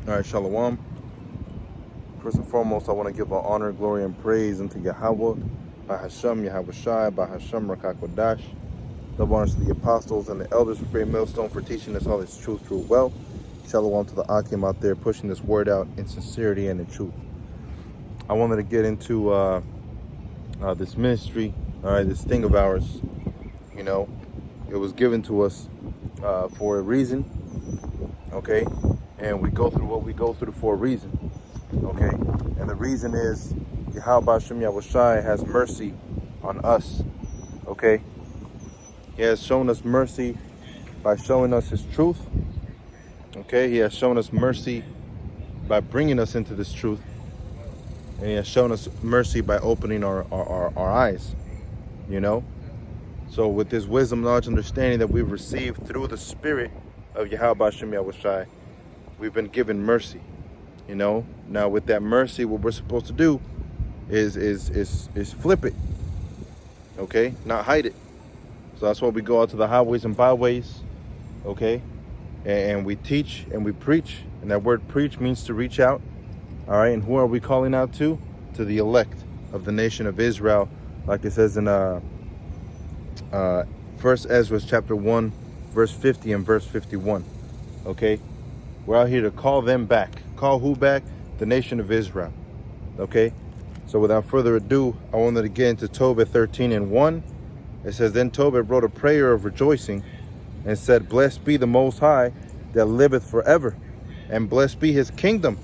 All right, Shalom. First and foremost, I want to give all honor, glory, and praise unto Yahweh, by Hashem, Yahweh Shai, by Hashem, Rakakwadash. Double honors to the apostles and the elders of Great Millstone for teaching us all this truth through well. Shalom to the Akim out there pushing this word out in sincerity and in truth. I wanted to get into this ministry, all right, this thing of ours. You know, it was given to us for a reason, okay? And we go through what we go through for a reason, okay? And the reason is Yahweh Hashem Yahweh Shai has mercy on us, okay? He has shown us mercy by showing us his truth, okay? He has shown us mercy by bringing us into this truth. And he has shown us mercy by opening our eyes, you know? So with this wisdom, knowledge, understanding that we've received through the spirit of Yahweh Hashem Yahweh Shai, we've been given mercy, you know? Now with that mercy, what we're supposed to do is flip it, okay? Not hide it. So that's why we go out to the highways and byways, okay? And we teach and we preach. And that word preach means to reach out, all right? And who are we calling out to? To the elect of the nation of Israel, like it says in 1 Ezra chapter 1, verse 50 and verse 51, okay? We're out here to call them back. Call who back? The nation of Israel, okay? So without further ado, I wanted to get into Tobit 13 and 1. It says, Then Tobit wrote a prayer of rejoicing and said, Blessed be the Most High that liveth forever, and blessed be his kingdom,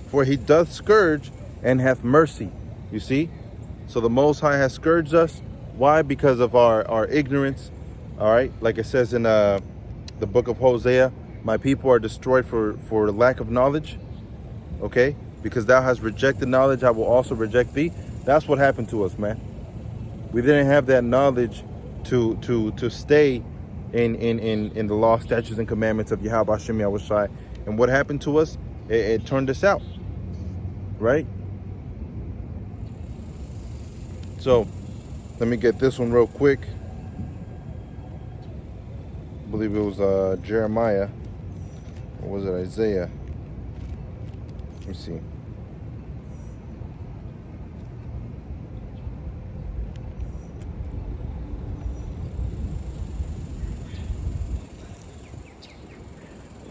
for he doth scourge and hath mercy. You see? So the Most High has scourged us. Why? Because of our ignorance. All right? Like it says in the book of Hosea, my people are destroyed for lack of knowledge. Okay? Because thou hast rejected knowledge, I will also reject thee. That's what happened to us, man. We didn't have that knowledge to stay in the law, statutes, and commandments of Yahweh Hashem Yahweh Shai. And what happened to us? It turned us out, right? So let me get this one real quick. I believe it was Jeremiah, or was it Isaiah? Let me see.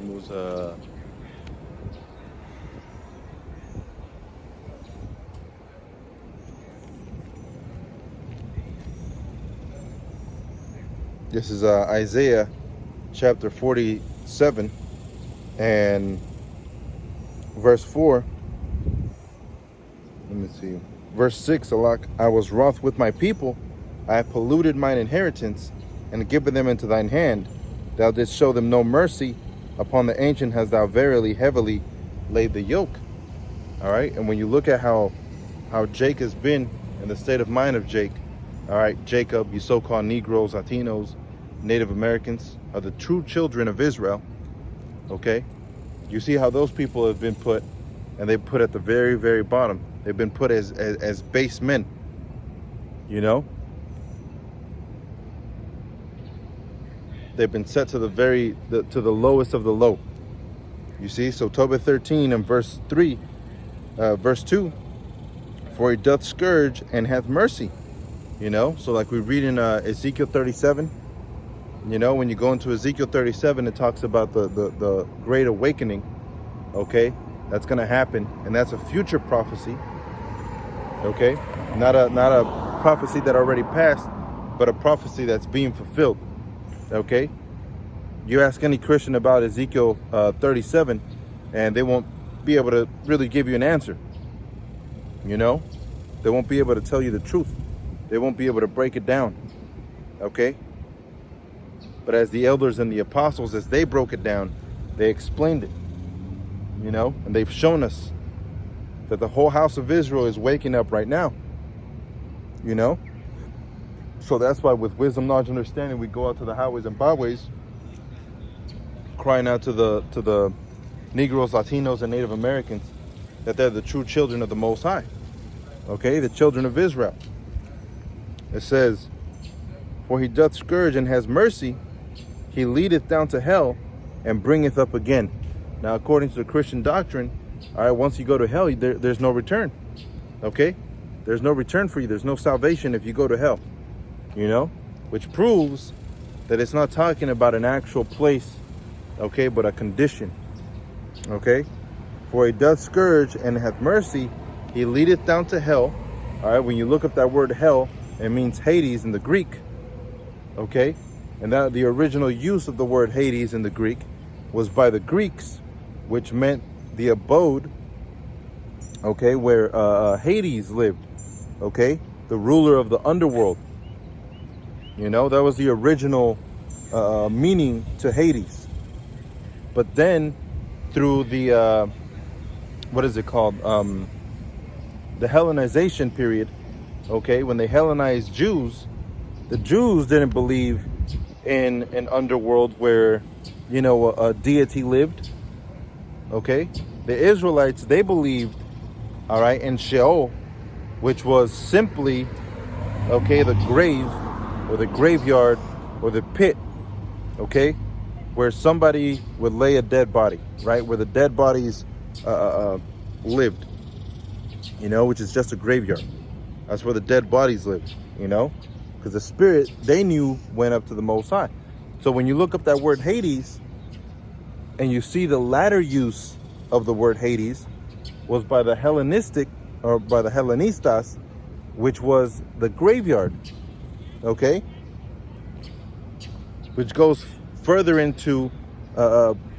It was this is Isaiah chapter 47 and verse 4. Let me see. Verse 6, Alak, I was wroth with my people. I have polluted mine inheritance and given them into thine hand. Thou didst show them no mercy. Upon the ancient hast thou verily heavily laid the yoke. All right. And when you look at how Jake has been and the state of mind of Jake, all right, Jacob, you so-called Negroes, Latinos, Native Americans are the true children of Israel. Okay. You see how those people have been put, and they put at the very, very bottom. They've been put as base men, you know? They've been set to the lowest of the low. You see? So Tobit 13 and verse 3, verse 2, for he doth scourge and hath mercy. You know? So like we read in Ezekiel 37, you know, when you go into Ezekiel 37, it talks about the great awakening, okay? That's going to happen, and that's a future prophecy, okay? Not a prophecy that already passed, but a prophecy that's being fulfilled, okay? You ask any Christian about Ezekiel 37, and they won't be able to really give you an answer, you know? They won't be able to tell you the truth. They won't be able to break it down, okay? But as the elders and the apostles, as they broke it down, they explained it, you know, and they've shown us that the whole house of Israel is waking up right now, you know. So that's why with wisdom, knowledge, understanding, we go out to the highways and byways, crying out to the Negroes, Latinos, and Native Americans that they're the true children of the Most High, okay, the children of Israel. It says, for he doth scourge and has mercy, he leadeth down to hell and bringeth up again. Now, according to the Christian doctrine, all right, once you go to hell, there's no return. Okay? There's no return for you. There's no salvation if you go to hell. You know? Which proves that it's not talking about an actual place, okay, but a condition. Okay? For he doth scourge and hath mercy, he leadeth down to hell. All right, when you look up that word hell, it means Hades in the Greek. Okay? And that the original use of the word Hades in the Greek was by the Greeks, which meant the abode, okay, where Hades lived, okay, the ruler of the underworld. You know, that was the original meaning to Hades. But then through the, what is it called? The Hellenization period, okay, when they Hellenized Jews, the Jews didn't believe in an underworld where, you know, a deity lived, okay? The Israelites, they believed, all right, in Sheol, which was simply, okay, the grave or the graveyard or the pit, okay, where somebody would lay a dead body, right, where the dead bodies lived, you know, which is just a graveyard. That's where the dead bodies lived, you know, because the spirit, they knew, went up to the Most High. So when you look up that word Hades and you see the latter use of the word Hades was by the Hellenistic, or by the Hellenistas, which was the graveyard, okay, which goes further into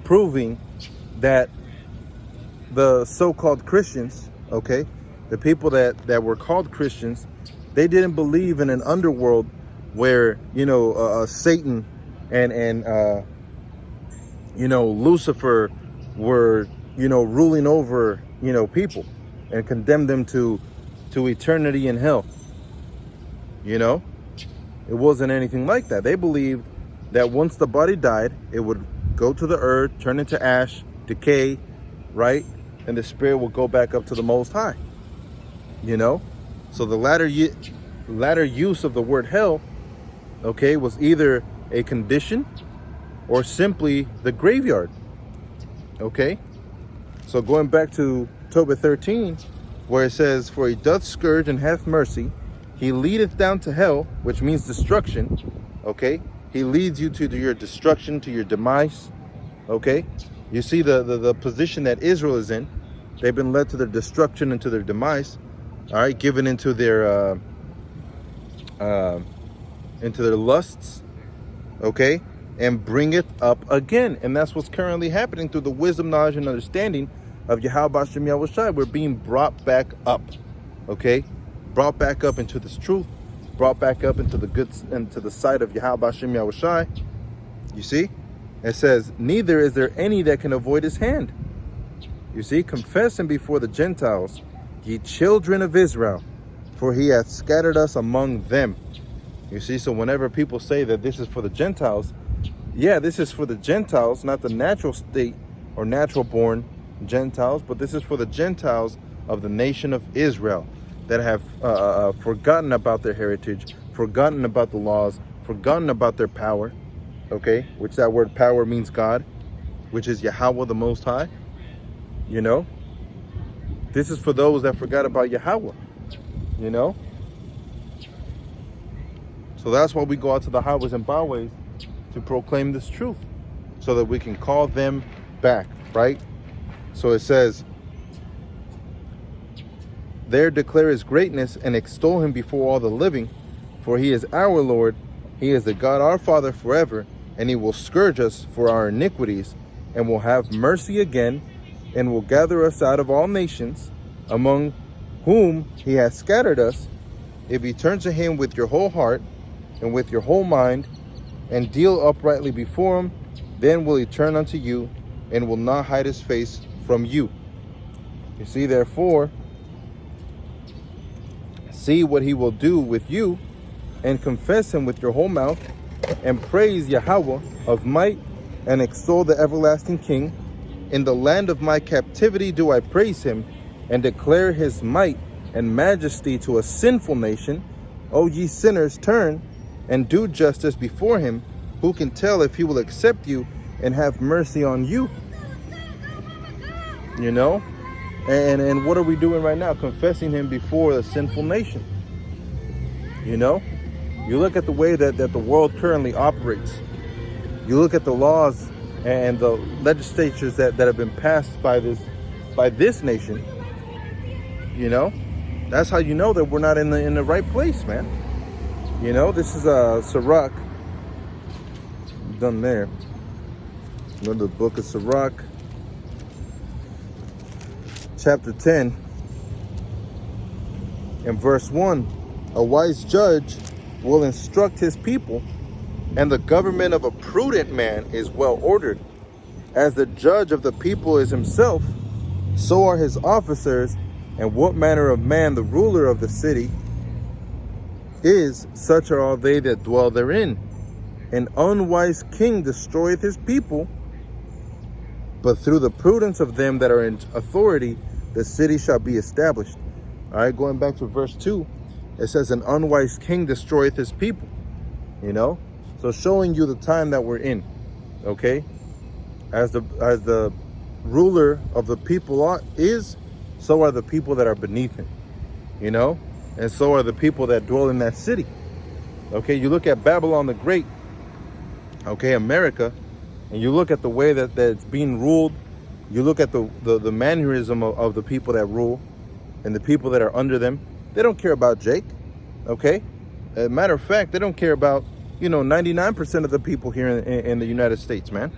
proving that the so-called Christians, okay, the people that were called Christians, they didn't believe in an underworld where, you know, Satan and you know, Lucifer were, you know, ruling over, you know, people and condemned them to eternity in hell. You know, it wasn't anything like that. They believed that once the body died, it would go to the earth, turn into ash, decay, right? And the spirit will go back up to the Most High. You know, so the latter use of the word hell, okay, was either a condition or simply the graveyard. Okay, so going back to Tobit 13, where it says, for he doth scourge and hath mercy, he leadeth down to hell, which means destruction. Okay, he leads you to your destruction, to your demise. Okay, you see the position that Israel is in. They've been led to their destruction and to their demise. All right, given into their lusts, okay, and bring it up again. And that's what's currently happening through the wisdom, knowledge, and understanding of Yahweh Hashem Yahweh Shai. We're being brought back up, okay, brought back up into this truth, brought back up into the good, into the sight of Yahweh Hashem Yahweh Shai. You see, it says, neither is there any that can avoid his hand. You see, confess him before the Gentiles, ye children of Israel, for he hath scattered us among them. You see, so whenever people say that this is for the Gentiles, yeah, this is for the Gentiles, not the natural state or natural born Gentiles, but this is for the Gentiles of the nation of Israel that have forgotten about their heritage, forgotten about the laws, forgotten about their power, okay, which that word power means God, which is Yahweh the Most High. You know, this is for those that forgot about Yahweh, you know. So that's why we go out to the highways and byways to proclaim this truth, so that we can call them back, right? So it says, there declare his greatness and extol him before all the living, for he is our Lord, he is the God our Father forever, and he will scourge us for our iniquities, and will have mercy again, and will gather us out of all nations, among whom he has scattered us, if ye turn to him with your whole heart and with your whole mind, and deal uprightly before him, then will he turn unto you, and will not hide his face from you. You see, therefore, see what he will do with you, and confess him with your whole mouth, and praise Yahweh of might, and extol the everlasting King. In the land of my captivity do I praise him, and declare his might and majesty to a sinful nation. O ye sinners, turn and do justice before him. Who can tell if he will accept you and have mercy on you? you know? And what are we doing right now? Confessing him before a sinful nation. You know? You look at the way that the world currently operates. You look at the laws and the legislatures that have been passed by this nation. You know? That's how you know that we're not in the right place, man. You know, this is Sirach. Done there. Go to the book of Sirach, chapter 10, and verse 1. A wise judge will instruct his people, and the government of a prudent man is well ordered. As the judge of the people is himself, so are his officers, and what manner of man the ruler of the city is, such are all they that dwell therein. An unwise king destroyeth his people, but through the prudence of them that are in authority, the city shall be established. All right, going back to verse 2, it says, an unwise king destroyeth his people. You know, so showing you the time that we're in. Okay, as the ruler of the people is, so are the people that are beneath him. You know, and so are the people that dwell in that city. Okay, you look at Babylon the Great. Okay, America. And you look at the way that it's being ruled. You look at the mannerism of the people that rule and the people that are under them. They don't care about Jake, okay? As a matter of fact, they don't care about, 99% of the people here in the United States, man.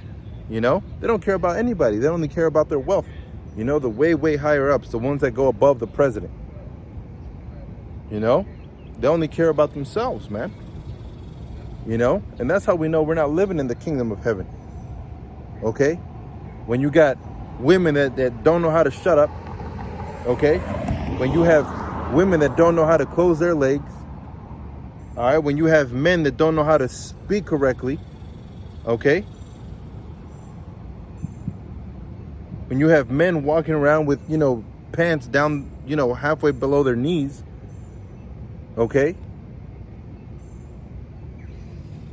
You know? They don't care about anybody. They only care about their wealth. You know, the way higher ups, the ones that go above the president. You know? They only care about themselves, man. You know? And that's how we know we're not living in the kingdom of heaven. Okay, when you got women that don't know how to shut up, okay, when you have women that don't know how to close their legs, all right, when you have men that don't know how to speak correctly, okay, when you have men walking around with, pants down, halfway below their knees, okay,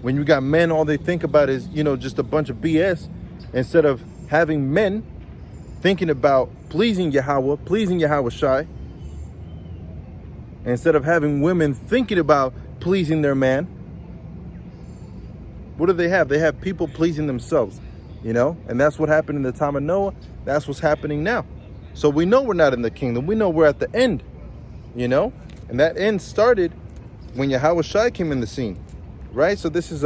when you got men, all they think about is, just a bunch of BS. Instead of having men thinking about pleasing Yahweh, pleasing Yahweh Shai, instead of having women thinking about pleasing their man, what do they have? They have people pleasing themselves, and that's what happened in the time of Noah. That's what's happening now. So we know we're not in the kingdom. We know we're at the end, and that end started when Yahweh Shai came in the scene, right? So this is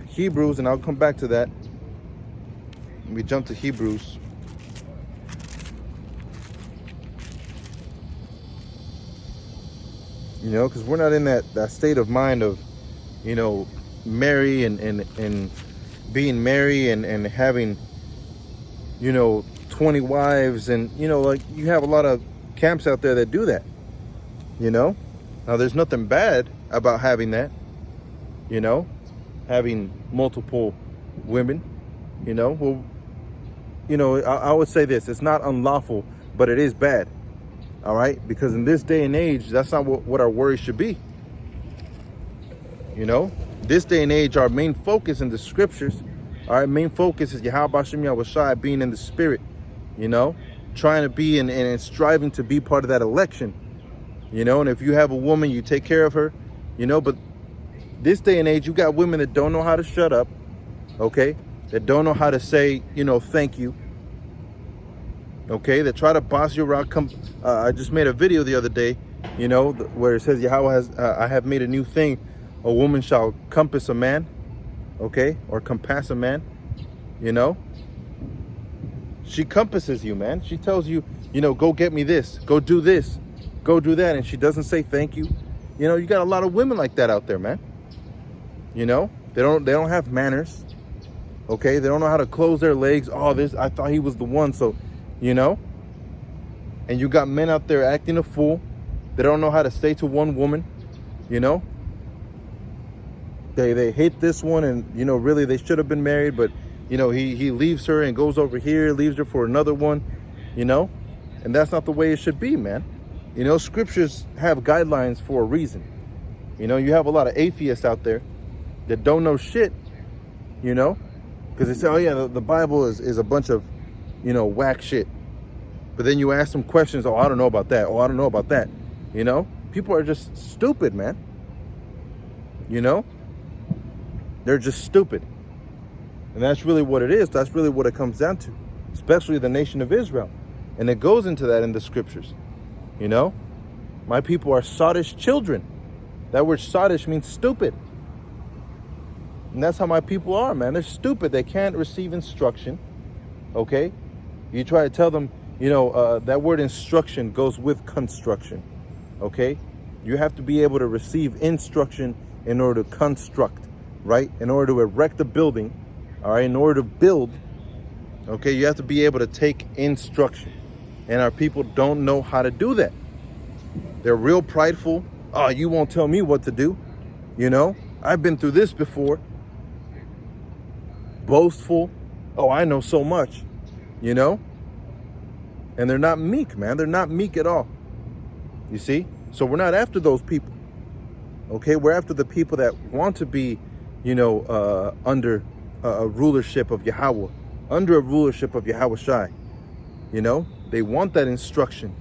Hebrews, and I'll come back to that. We jump to Hebrews. Because we're not in that state of mind of, marry and being married and having, 20 wives. And, like you have a lot of camps out there that do that, Now, there's nothing bad about having that, having multiple women, Well, I would say this, it's not unlawful, but it is bad. All right. Because in this day and age, that's not what our worry should be. This day and age, our main focus in the scriptures, our main focus is Yahweh Hashem Yahweh Shai, being in the spirit, trying to be and striving to be part of that election, and if you have a woman, you take care of her, but this day and age, you got women that don't know how to shut up. Okay. That don't know how to say, thank you. Okay, that try to boss you around. I just made a video the other day, where it says Yahweh has, I have made a new thing. A woman shall compass a man, okay, or compass a man, She compasses you, man. She tells you, go get me this, go do this, go do that. And she doesn't say thank you. You got a lot of women like that out there, man. They don't have manners. Okay, they don't know how to close their legs. Oh, I thought he was the one. So, and you got men out there acting a fool. They don't know how to stay to one woman, They hate this one, and, really they should have been married. But, he leaves her and goes over here, leaves her for another one, And that's not the way it should be, man. Scriptures have guidelines for a reason. You have a lot of atheists out there that don't know shit, Because they say, oh yeah, the Bible is a bunch of, whack shit. But then you ask them questions, oh, I don't know about that. Oh, I don't know about that. You know, people are just stupid, man. You know, they're just stupid. And that's really what it is. That's really what it comes down to, especially the nation of Israel. And it goes into that in the scriptures. You know, my people are sottish children. That word sottish means stupid. And that's how my people are, man. They're stupid. They can't receive instruction. Okay? You try to tell them, you know, that word instruction goes with construction. Okay? You have to be able to receive instruction in order to construct, right? In order to erect a building, all right? In order to build, okay, you have to be able to take instruction. And our people don't know how to do that. They're real prideful. Oh, you won't tell me what to do. You know, I've been through this before. Boastful. Oh, I know so much, you know? And they're not meek, man. They're not meek at all. You see? So we're not after those people. Okay? We're after the people that want to be, you know, under a rulership of Yahweh. Under a rulership of Yahweh Shai. You know? They want that instruction.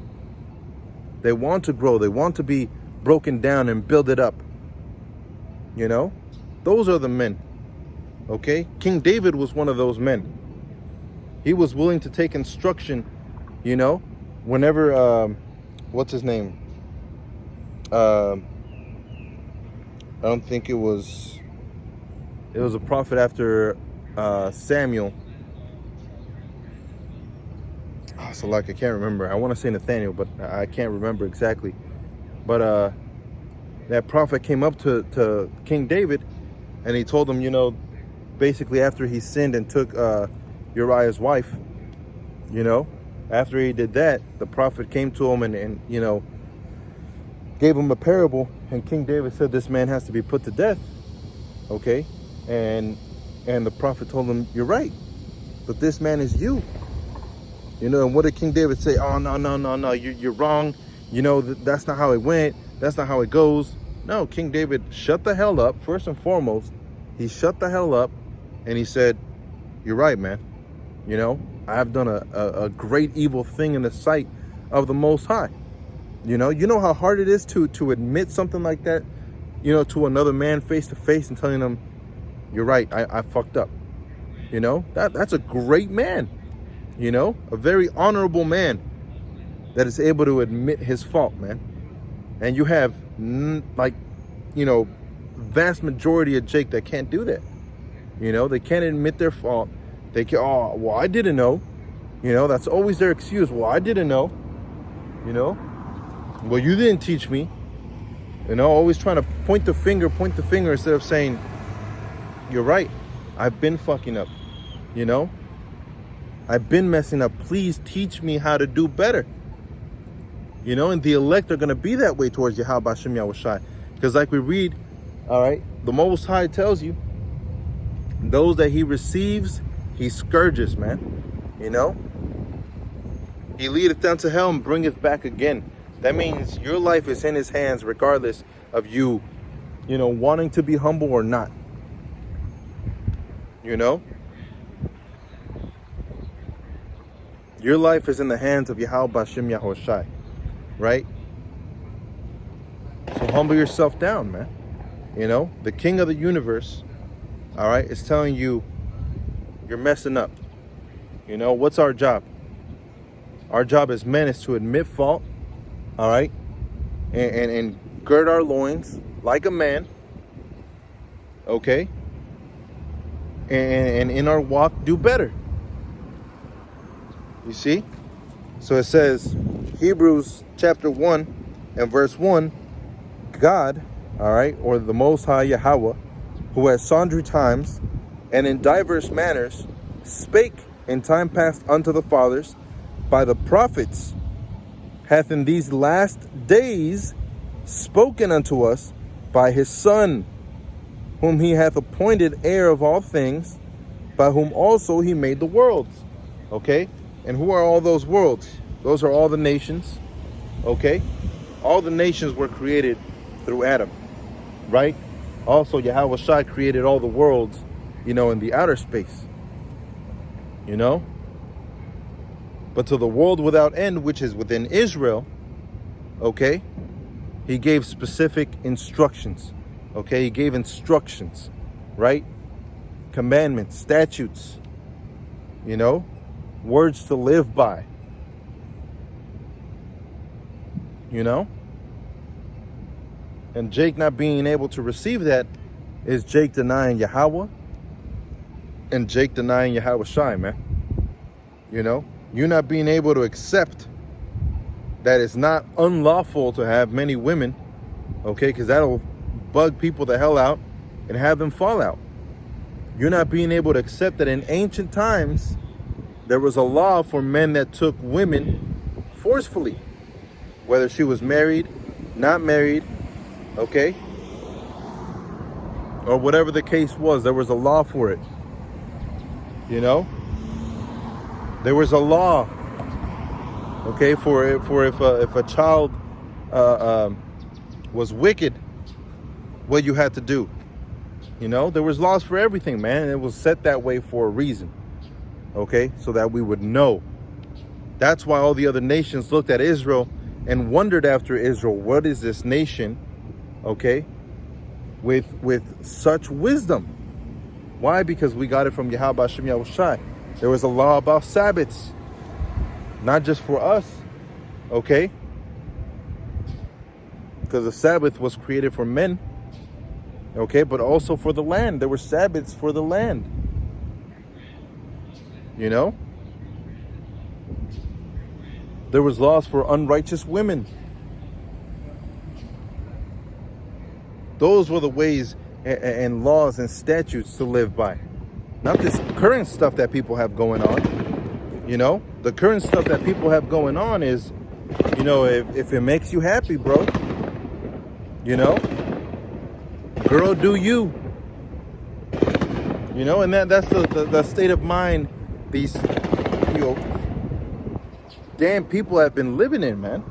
They want to grow. They want to be broken down and build it up. You know? Those are the men. Okay? King David was one of those men. He was willing to take instruction, you know, whenever, what's his name? I don't think it was a prophet after Samuel. Oh, so like I can't remember. I want to say Nathaniel, but I can't remember exactly. But that prophet came up to King David, and he told him, you know, basically after he sinned and took Uriah's wife, you know, after he did that, the prophet came to him and you know, gave him a parable, and King David said, this man has to be put to death. Okay? And the prophet told him, you're right, but this man is you. You know, and what did King David say? Oh, no, you're wrong. You know, that's not how it went. That's not how it goes. No, King David shut the hell up. First and foremost, he shut the hell up, and he said, you're right, man. You know, I have done a great evil thing in the sight of the Most High. You know how hard it is to admit something like that, you know, to another man face to face and telling them, you're right, I fucked up. You know, that's a great man. You know, a very honorable man that is able to admit his fault, man. And you have, like, you know, vast majority of Jake that can't do that. You know, they can't admit their fault. They can, oh, well, I didn't know. You know, that's always their excuse. Well, I didn't know. You know, well, you didn't teach me. You know, always trying to point the finger instead of saying, you're right, I've been fucking up. You know, I've been messing up. Please teach me how to do better. You know, and the elect are going to be that way towards Yahweh Bashem Yahweh Shai. Because like we read, all right, the Most High tells you, those that he receives, he scourges, man. You know, he leadeth down to hell and bringeth back again. That means your life is in his hands regardless of you, you know, wanting to be humble or not. You know, your life is in the hands of Yahweh Bashem Yahweh Shai, right? So humble yourself down, man. You know, the king of the universe, all right, is telling you you're messing up. You know, what's our job? Our job as men is to admit fault, all right, and gird our loins like a man, okay, and in our walk do better. You see? So it says, Hebrews chapter 1 and verse 1, God, all right, or the Most High Yahweh, who at sundry times and in diverse manners spake in time past unto the fathers by the prophets, hath in these last days spoken unto us by his Son, whom he hath appointed heir of all things, by whom also he made the worlds. Okay? And who are all those worlds? Those are all the nations. Okay? All the nations were created through Adam. Right? Also, Yahweh Shai created all the worlds, you know, in the outer space. You know? But to the world without end, which is within Israel, okay, he gave specific instructions. Okay, he gave instructions, right? Commandments, statutes, you know, words to live by, you know? And Jake not being able to receive that is Jake denying Yahweh and Jake denying Yahweh Shai, man. You know, you not being able to accept that it's not unlawful to have many women, okay, because that'll bug people the hell out and have them fall out. You're not being able to accept that in ancient times, there was a law for men that took women forcefully, whether she was married, not married, okay, or whatever the case was. There was a law for it, you know. There was a law, okay, for if a child was wicked, what you had to do. You know, there was laws for everything, man. And it was set that way for a reason, okay, so that we would know. That's why all the other nations looked at Israel and wondered after Israel, what is this nation, okay, with such wisdom? Why? Because we got it from Yahweh Hashem Yahushai. There was a law about Sabbaths, not just for us, okay, because the Sabbath was created for men, okay, but also for the land. There were Sabbaths for the land, you know. There was laws for unrighteous women. Those were the ways and laws and statutes to live by. Not this current stuff that people have going on. You know, the current stuff that people have going on is, you know, if it makes you happy, bro, you know, girl, do you. You know, and that's the state of mind these, you know, damn people have been living in, man.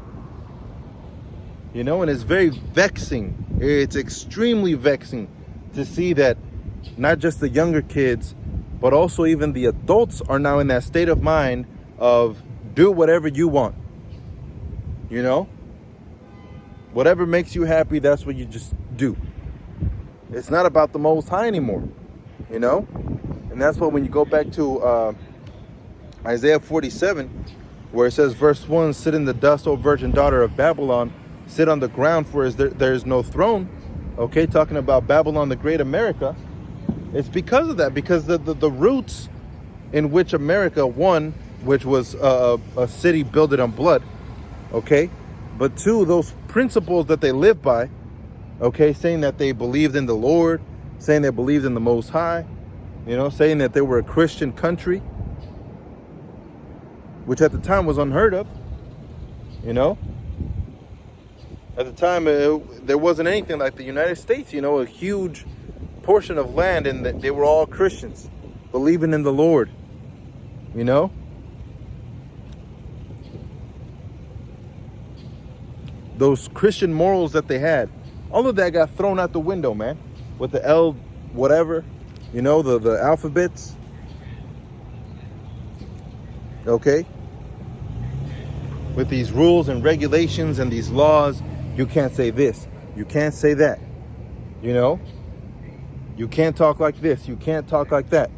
You know, and it's very vexing. It's extremely vexing to see that not just the younger kids, but also even the adults are now in that state of mind of do whatever you want. You know, whatever makes you happy, that's what you just do. It's not about the Most High anymore, you know. And that's why when you go back to Isaiah 47, where it says, verse 1, sit in the dust, O virgin daughter of Babylon, sit on the ground, for there is no throne. Okay, talking about Babylon, the great America. It's because of that, because the roots in which America, one, which was a city built on blood, okay, but two, those principles that they live by, okay, saying that they believed in the Lord, saying they believed in the Most High, you know, saying that they were a Christian country, which at the time was unheard of, you know. At the time, there wasn't anything like the United States, you know, a huge portion of land, and they were all Christians, believing in the Lord, you know. Those Christian morals that they had, all of that got thrown out the window, man, with the L whatever, you know, the alphabets, okay, with these rules and regulations and these laws. You can't say this, you can't say that, you know, you can't talk like this, you can't talk like that,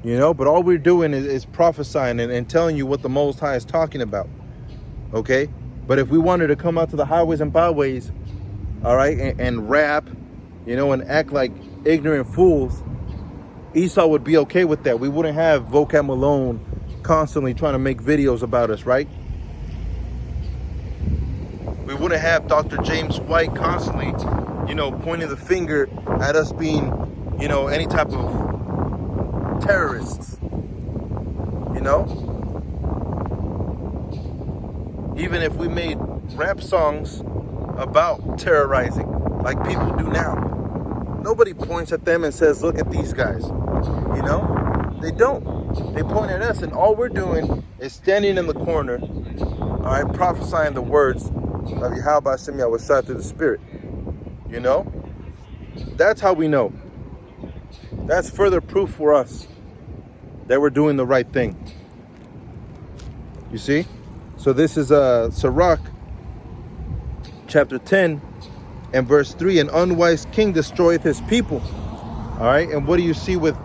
you know. But all we're doing is prophesying and telling you what the Most High is talking about, okay. But if we wanted to come out to the highways and byways, all right, and rap, you know, and act like ignorant fools, Esau would be okay with that. We wouldn't have Vocab Malone constantly trying to make videos about us, right? We wouldn't have Dr. James White constantly, you know, pointing the finger at us being, you know, any type of terrorists, you know? Even if we made rap songs about terrorizing like people do now, nobody points at them and says, look at these guys, you know? They don't. They point at us, and all we're doing is standing in the corner, all right, prophesying the words of Yahweh Hashem Yahushua through the Spirit, you know? That's how we know. That's further proof for us that we're doing the right thing. You see? So this is Sirach chapter 10 and verse 3. An unwise king destroyeth his people. All right, and what do you see with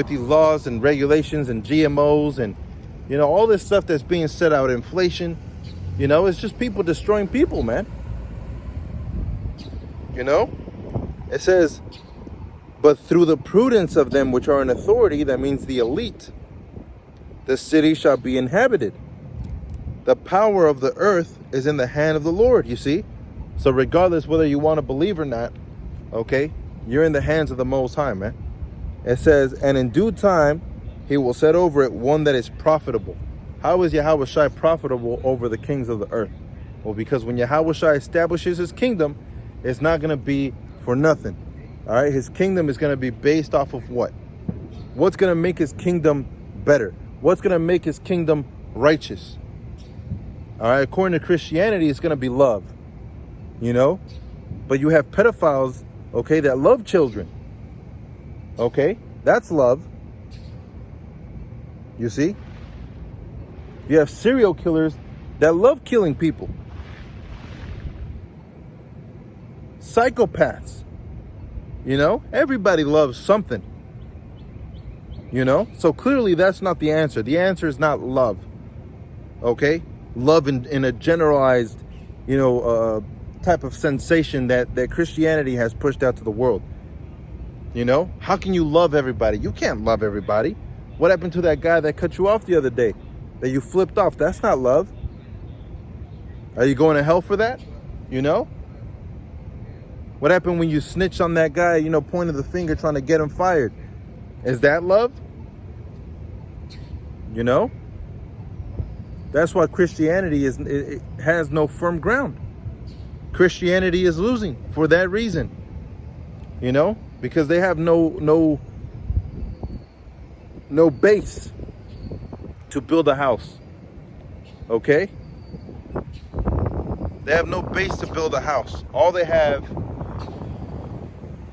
these laws and regulations and GMOs and, you know, all this stuff that's being set out, inflation, you know, it's just people destroying people, man. You know, it says, but through the prudence of them which are in authority, that means the elite, the city shall be inhabited. The power of the earth is in the hand of the Lord, you see? So regardless whether you want to believe or not, okay, you're in the hands of the Most High, man. It says, and in due time, he will set over it one that is profitable. How is Yahweh Shai profitable over the kings of the earth? Well, because when Yahweh Shai establishes his kingdom, it's not going to be for nothing. All right, his kingdom is going to be based off of what? What's going to make his kingdom better? What's going to make his kingdom righteous? All right, according to Christianity, it's going to be love. You know? But you have pedophiles, okay, that love children. Okay? That's love. You see? You have serial killers that love killing people. Psychopaths. You know? Everybody loves something. You know? So clearly that's not the answer. The answer is not love. Okay? Love in a generalized, you know, type of sensation that Christianity has pushed out to the world. You know? How can you love everybody? You can't love everybody. What happened to that guy that cut you off the other day? That you flipped off? That's not love. Are you going to hell for that? You know? What happened when you snitched on that guy, you know, pointed the finger trying to get him fired? Is that love? You know? That's why Christianity it has no firm ground. Christianity is losing for that reason. You know? Because they have no base to build a house. Okay? They have no base to build a house. All they have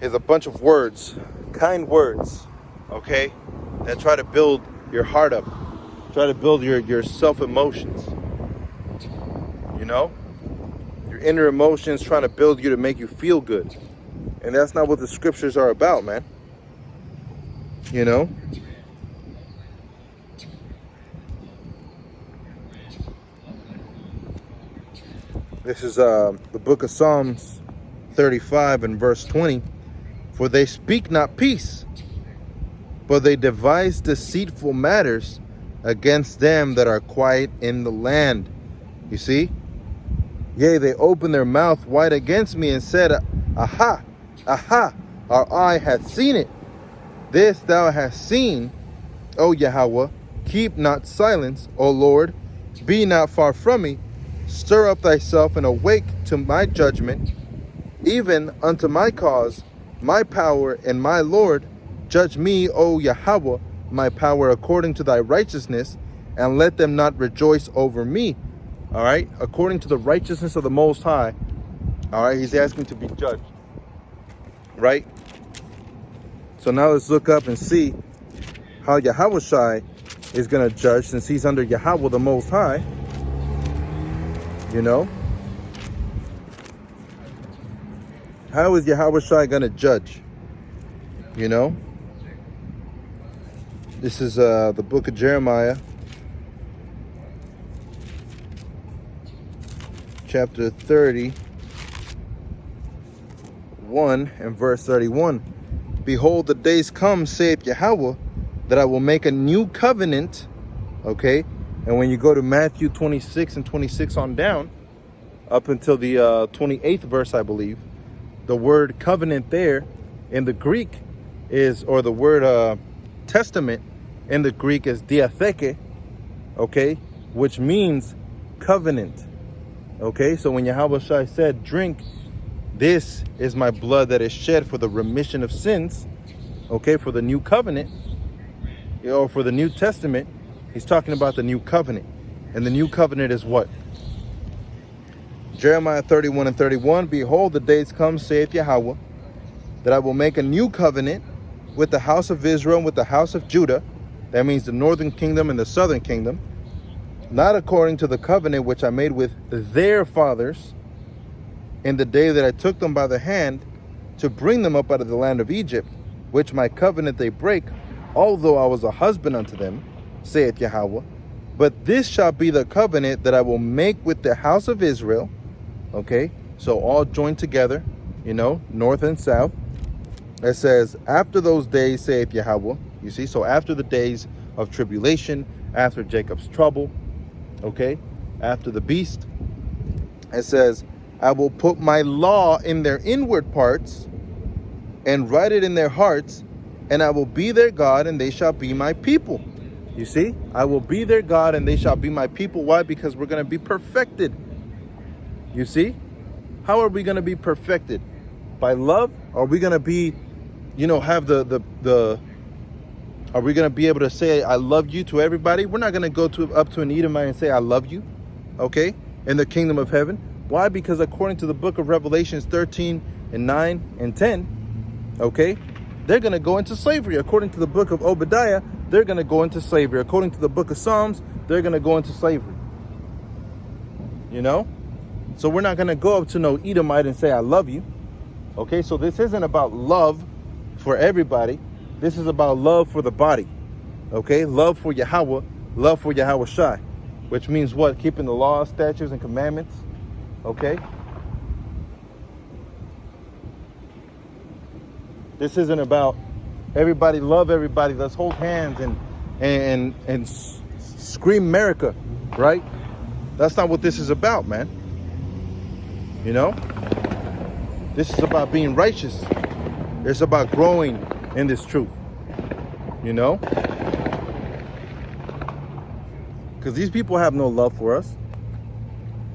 is a bunch of words, kind words, okay, that try to build your heart up, try to build your self-emotions, you know, your inner emotions, trying to build you to make you feel good. And that's not what the scriptures are about, man. You know? This is the book of Psalms 35 and verse 20. For they speak not peace, but they devise deceitful matters against them that are quiet in the land. You see? Yea, they opened their mouth wide against me and said, Aha, aha, our eye hath seen it. This thou hast seen, O Yahweh. Keep not silence, O Lord. Be not far from me. Stir up thyself and awake to my judgment, even unto my cause, my power and my Lord. Judge me, O Yahweh, my power, according to thy righteousness, and let them not rejoice over me. All right, according to the righteousness of the Most High. All right, he's asking to be judged. Right? So now let's look up and see how Yahweh Shai is going to judge, since he's under Yahweh the Most High. You know? How is Yahweh Shai going to judge? You know? This is the book of Jeremiah, chapter 31 and verse 31. Behold, the days come, saith Yahweh, that I will make a new covenant. Okay? And when you go to Matthew 26 and 26 on down, up until the 28th verse, I believe, the word covenant there in the Greek is, or the word testament in the Greek is diatheke, okay, which means covenant. Okay, so when Yahweh Shai said, drink, this is my blood that is shed for the remission of sins, okay, for the new covenant, you know, for the New Testament, he's talking about the new covenant. And the new covenant is what? Jeremiah 31 and 31. Behold, the days come, saith Yahweh, that I will make a new covenant with the house of Israel and with the house of Judah. That means the northern kingdom and the southern kingdom. not according to the covenant which I made with their fathers in the day that I took them by the hand to bring them up out of the land of Egypt, which my covenant they break, although I was a husband unto them, saith Yahweh. But this shall be the covenant that I will make with the house of Israel. Okay, so all joined together, north and south. It says, after those days, saith Yahweh. You see, so after the days of tribulation, after Jacob's trouble, okay, after the beast, it says, I will put my law in their inward parts and write it in their hearts, and I will be their God, and they shall be my people. You see, I will be their God, and they shall be my people. Why? Because we're going to be perfected. You see, how are we going to be perfected? By love? Are we going to be, have are we going to be able to say, I love you to everybody? We're not going to go up to an Edomite and say, I love you, okay, in the kingdom of heaven. Why? Because according to the book of Revelations 13 and 9 and 10, okay, they're going to go into slavery. According to the book of Obadiah, they're going to go into slavery. According to the book of Psalms, they're going to go into slavery. So we're not going to go up to no Edomite and say, I love you. Okay, so this isn't about love for everybody. This is about love for the body. Okay, love for Yahweh, love for Yahweh Shai, which means what? Keeping the laws, statutes, and commandments. Okay. This isn't about everybody love everybody. Let's hold hands and scream America, right? That's not what this is about, man. This is about being righteous. It's about growing in this truth. Because these people have no love for us.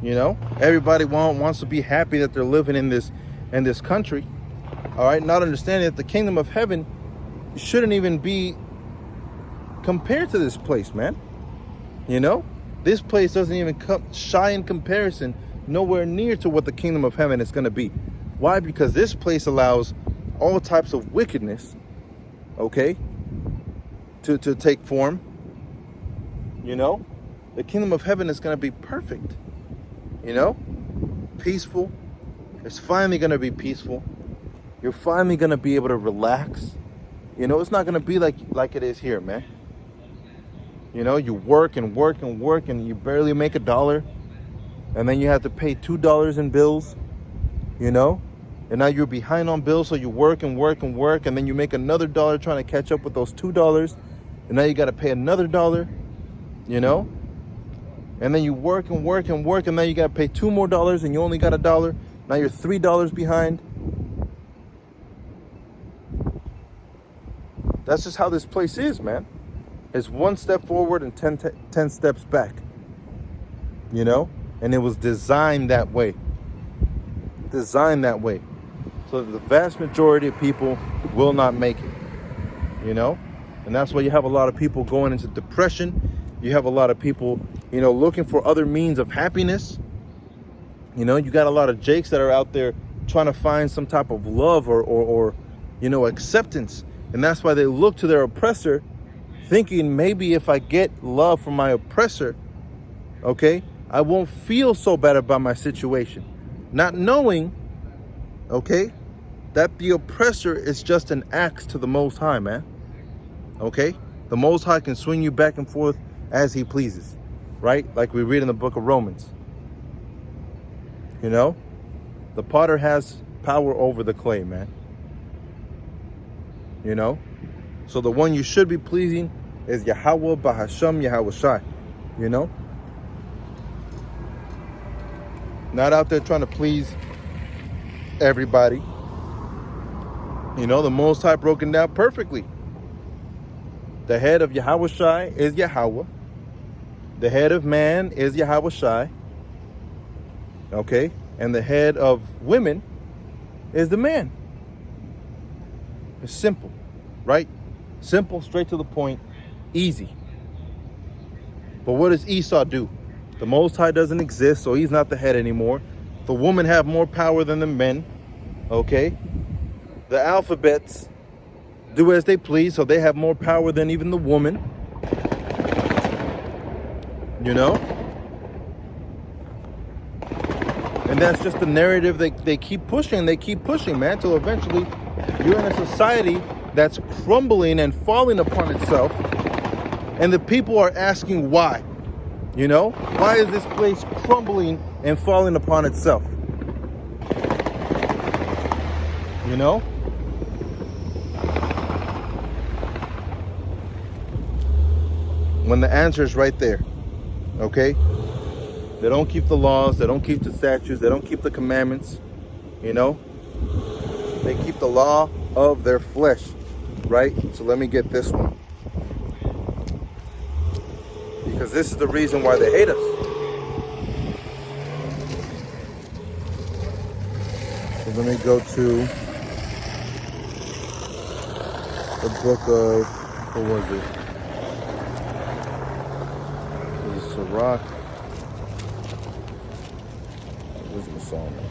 Everybody wants to be happy that they're living in this country. All right, not understanding that the kingdom of heaven shouldn't even be compared to this place, man. This place doesn't even come shy in comparison, nowhere near to what the kingdom of heaven is going to be. Why? Because this place allows all types of wickedness, okay, to take form. The kingdom of heaven is going to be perfect, peaceful. It's finally going to be peaceful. You're finally going to be able to relax. It's not going to be like it is here, man. You work and work and work and you barely make $1. And then you have to pay $2 in bills, and now you're behind on bills. So you work and work and work. And then you make another $1 trying to catch up with those $2. And now you got to pay another $1, and then you work and work and work. And now you got to pay $2 more and you only got $1. Now you're $3 behind. That's just how this place is, man. It's one step forward and 10 steps back. And it was designed that way. So the vast majority of people will not make it. And that's why you have a lot of people going into depression. You have a lot of people, looking for other means of happiness. You got a lot of jakes that are out there trying to find some type of love or acceptance. And that's why they look to their oppressor, thinking maybe if I get love from my oppressor, okay, I won't feel so bad about my situation. Not knowing, okay, that the oppressor is just an axe to the Most High, man. Okay? The Most High can swing you back and forth as he pleases, right? Like we read in the book of Romans. The potter has power over the clay, man. So the one you should be pleasing is Yahweh Bahasham Yahweh Shai. Not out there trying to please everybody. The Most High broken down perfectly. The head of Yahweh Shai is Yahweh. The head of man is Yahweh Shai. Okay? And the head of women is the man. It's simple, right? Simple, straight to the point, easy. But what does Esau do? The Most High doesn't exist, so he's not the head anymore. The women have more power than the men, okay? The alphabets do as they please, so they have more power than even the woman. You know? And that's just the narrative they keep pushing. They keep pushing, man, till eventually you're in a society that's crumbling and falling upon itself. And the people are asking why. You know? Why is this place crumbling and falling upon itself? You know? When the answer is right there. Okay? They don't keep the laws. They don't keep the statutes. They don't keep the commandments. You know? They keep the law of their flesh. Right? So let me get this one. Because this is the reason why they hate us. So let me go to the book of, what was it? It was Sirach. Wisdom of Solomon.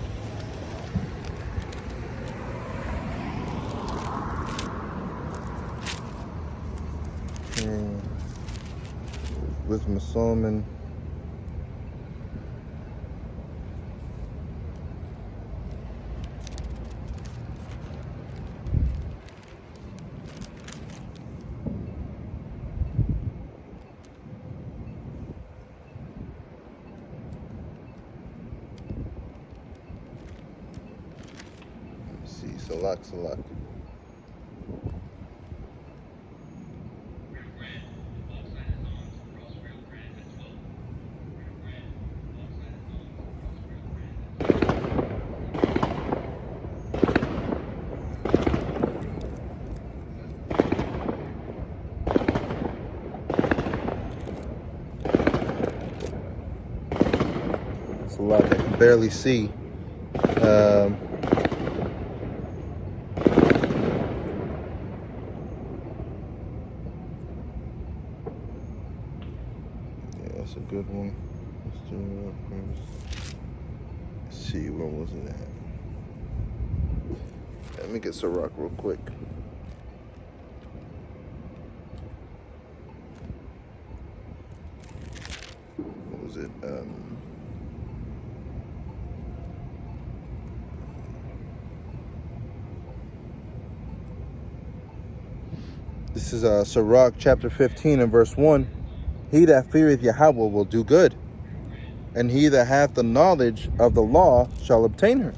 Wisdom of Solomon. Let's see, Salak. Salak, I can barely see. Yeah, that's a good one. Let's see, where was it at? Let me get Sirach real quick. What was it? This is Sirach chapter 15 and verse 1. He that feareth Yahweh will do good, and he that hath the knowledge of the law shall obtain her.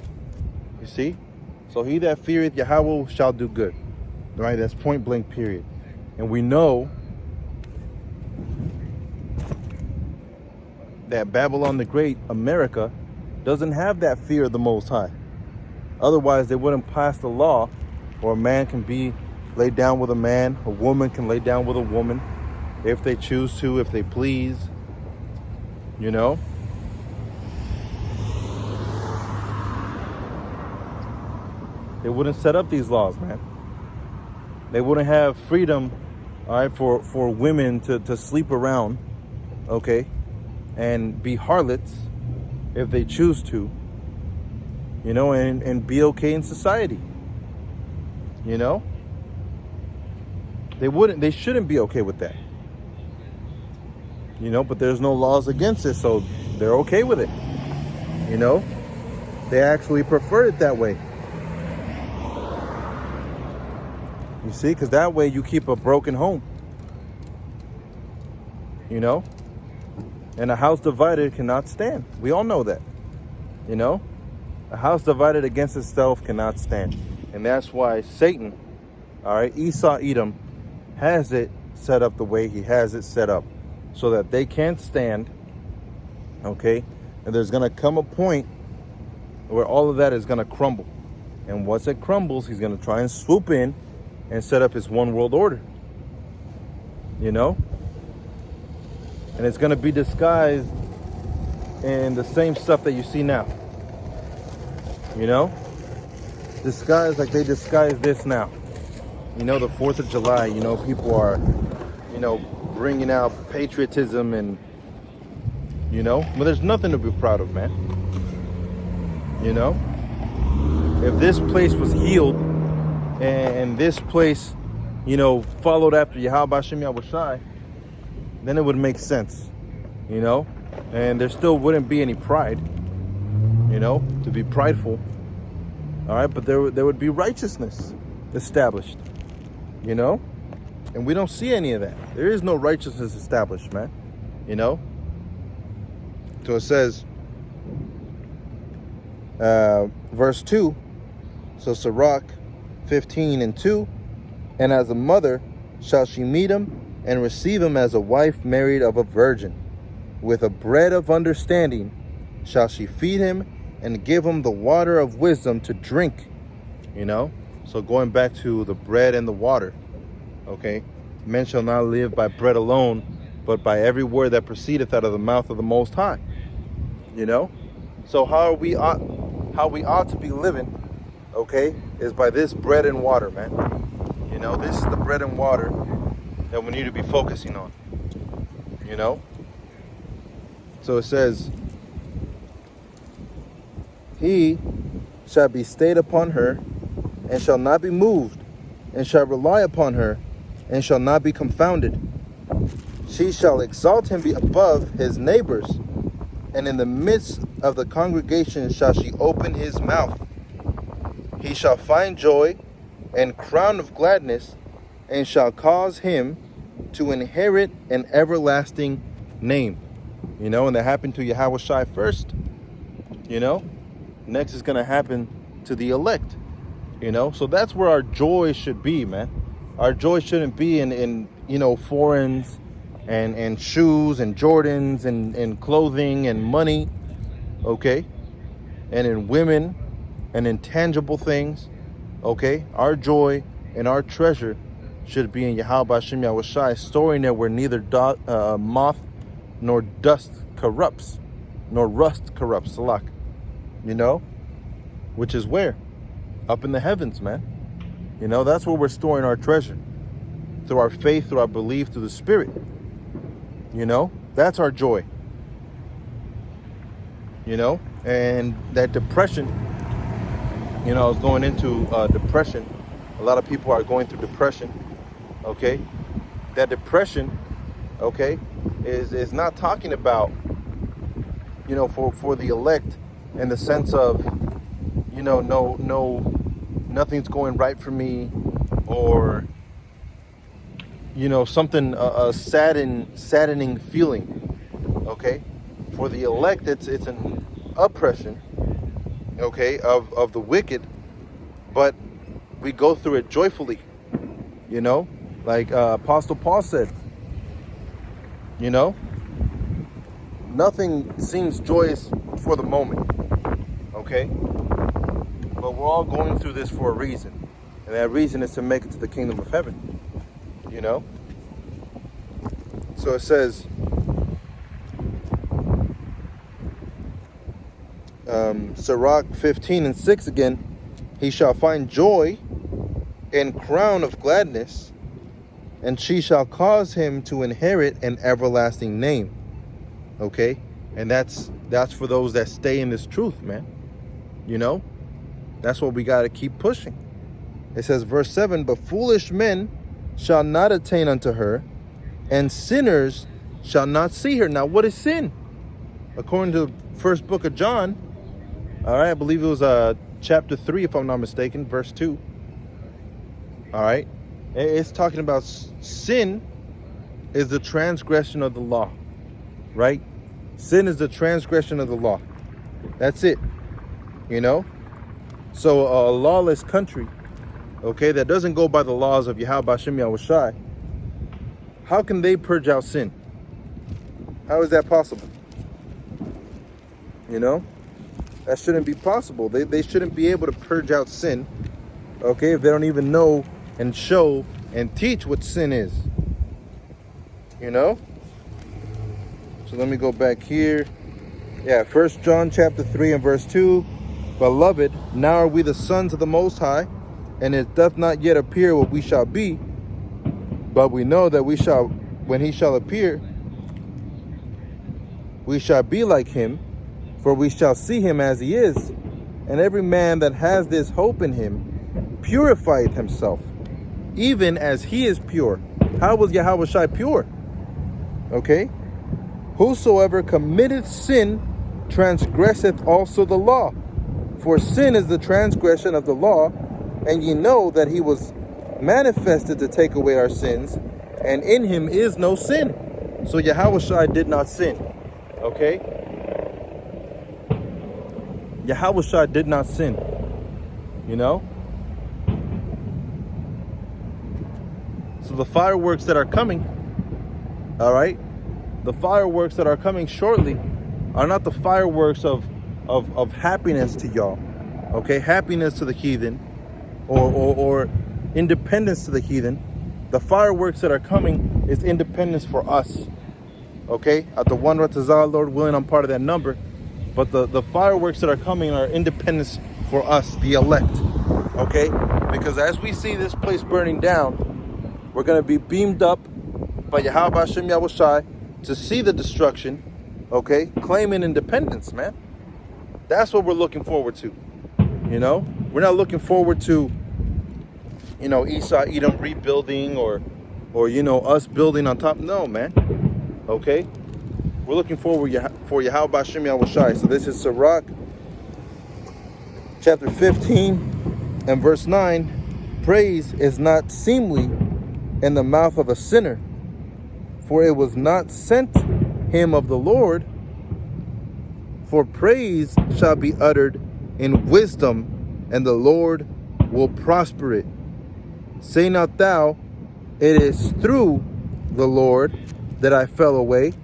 You see? So he that feareth Yahweh shall do good. Right? That's point blank period. And we know that Babylon the Great, America, doesn't have that fear of the Most High. Otherwise, they wouldn't pass the law where a man can be laid down with a man, a woman can lay down with a woman, if they choose to, if they please. You know? They wouldn't set up these laws, man. They wouldn't have freedom, all right, for women to sleep around, okay, and be harlots if they choose to, you know, and be okay in society. You know? They shouldn't be okay with that. You know, but there's no laws against it, so they're okay with it. You know? They actually prefer it that way. You see? Because that way you keep a broken home. You know? And a house divided cannot stand. We all know that. You know? A house divided against itself cannot stand. And that's why Satan, all right, Esau Edom, has it set up the way he has it set up, so that they can't stand, okay? And there's going to come a point where all of that is going to crumble. And once it crumbles, he's going to try and swoop in and set up his one world order. You know? And it's going to be disguised in the same stuff that you see now. You know? Disguised like they disguise this now. You know, the 4th of July, you know, people are, you know, bringing out patriotism and, you know, but there's nothing to be proud of, man. You know? If this place was healed and this place, you know, followed after Yahweh Hashem Yahushai, then it would make sense. you know, and there still wouldn't be any pride, you know, to be prideful. All right, but there would be righteousness established, you know, and we don't see any of that. There is no righteousness established, man, you know. So it says, verse 2, so Sirach 15:2, and as a mother shall she meet him and receive him as a wife married of a virgin. With a bread of understanding shall she feed him and give him the water of wisdom to drink, you know. So going back to the bread and the water, okay, men shall not live by bread alone, but by every word that proceedeth out of the mouth of the Most High, you know. So how we ought to be living, okay, is by this bread and water, man. You know, this is the bread and water that we need to be focusing on, you know. So it says, he shall be stayed upon her, and shall not be moved, and shall rely upon her, and shall not be confounded. She shall exalt him above his neighbors, and in the midst of the congregation shall she open his mouth. He shall find joy and crown of gladness, and shall cause him to inherit an everlasting name. You know, and that happened to Yahweh Shai first, you know. Next is going to happen to the elect, you know. So that's where our joy should be, man. Our joy shouldn't be in you know, foreigns and shoes and Jordans and clothing and money, okay, and in women and intangible things, okay. Our joy and our treasure should be in Yahweh Hashem Yahweh Shai, storing there where neither moth nor dust corrupts, nor rust corrupts, salak, you know, which is where? Up in the heavens, man. You know, that's where we're storing our treasure, through our faith, through our belief, through the Spirit. You know, that's our joy. You know, and that depression, you know, I was going into depression. A lot of people are going through depression, okay? That depression, okay, is not talking about, you know, for the elect, in the sense of, you know, nothing's going right for me, or, you know, something, a saddening feeling, okay? For the elect, it's an oppression, okay, of the wicked, but we go through it joyfully, you know, like Apostle Paul said, you know, nothing seems joyous for the moment, okay, but we're all going through this for a reason, and that reason is to make it to the kingdom of heaven, you know. So it says, Sirach 15:6 again, he shall find joy and crown of gladness, and she shall cause him to inherit an everlasting name. Okay, and that's for those that stay in this truth, man. You know, that's what we got to keep pushing. It says, verse 7, but foolish men shall not attain unto her, and sinners shall not see her. Now, what is sin? According to the first book of John, all right, I believe it was chapter 3, if I'm not mistaken, verse 2. All right, it's talking about sin is the transgression of the law, right? Sin is the transgression of the law. That's it, you know? So a lawless country, okay, that doesn't go by the laws of Yahweh Hashem Yahweh Shai, how can they purge out sin? How is that possible? You know? That shouldn't be possible. They shouldn't be able to purge out sin, okay, if they don't even know and show and teach what sin is. You know? So let me go back here. Yeah, 1 John chapter 3 and verse 2. Beloved, now are we the sons of the Most High, and it doth not yet appear what we shall be, but we know that we shall, when he shall appear, we shall be like him, for we shall see him as he is. And every man that has this hope in him purifieth himself, even as he is pure. How was Yahweh Shai pure? Okay? Whosoever committeth sin transgresseth also the law. For sin is the transgression of the law, and ye know that he was manifested to take away our sins, and in him is no sin. So Yahushua did not sin. Okay? Yahushua did not sin. You know? So the fireworks that are coming, all right? The fireworks that are coming shortly are not the fireworks of happiness to y'all. Okay? Happiness to the heathen or independence to the heathen. The fireworks that are coming is independence for us. Okay? At the one Ratazah, Lord willing, I'm part of that number. But the fireworks that are coming are independence for us, the elect. Okay? Because as we see this place burning down, we're going to be beamed up by Yahweh Hashem Yahushai to see the destruction. Okay? Claiming independence, man. That's what we're looking forward to. You know? We're not looking forward to, you know, Esau, Edom rebuilding or you know, us building on top. No, man. Okay? We're looking forward for Yahweh Hashem Yahushai. So this is Sirach, chapter 15 and verse 9. Praise is not seemly in the mouth of a sinner, for it was not sent him of the Lord. For praise shall be uttered in wisdom, and the Lord will prosper it. Say not thou, it is through the Lord that I fell away,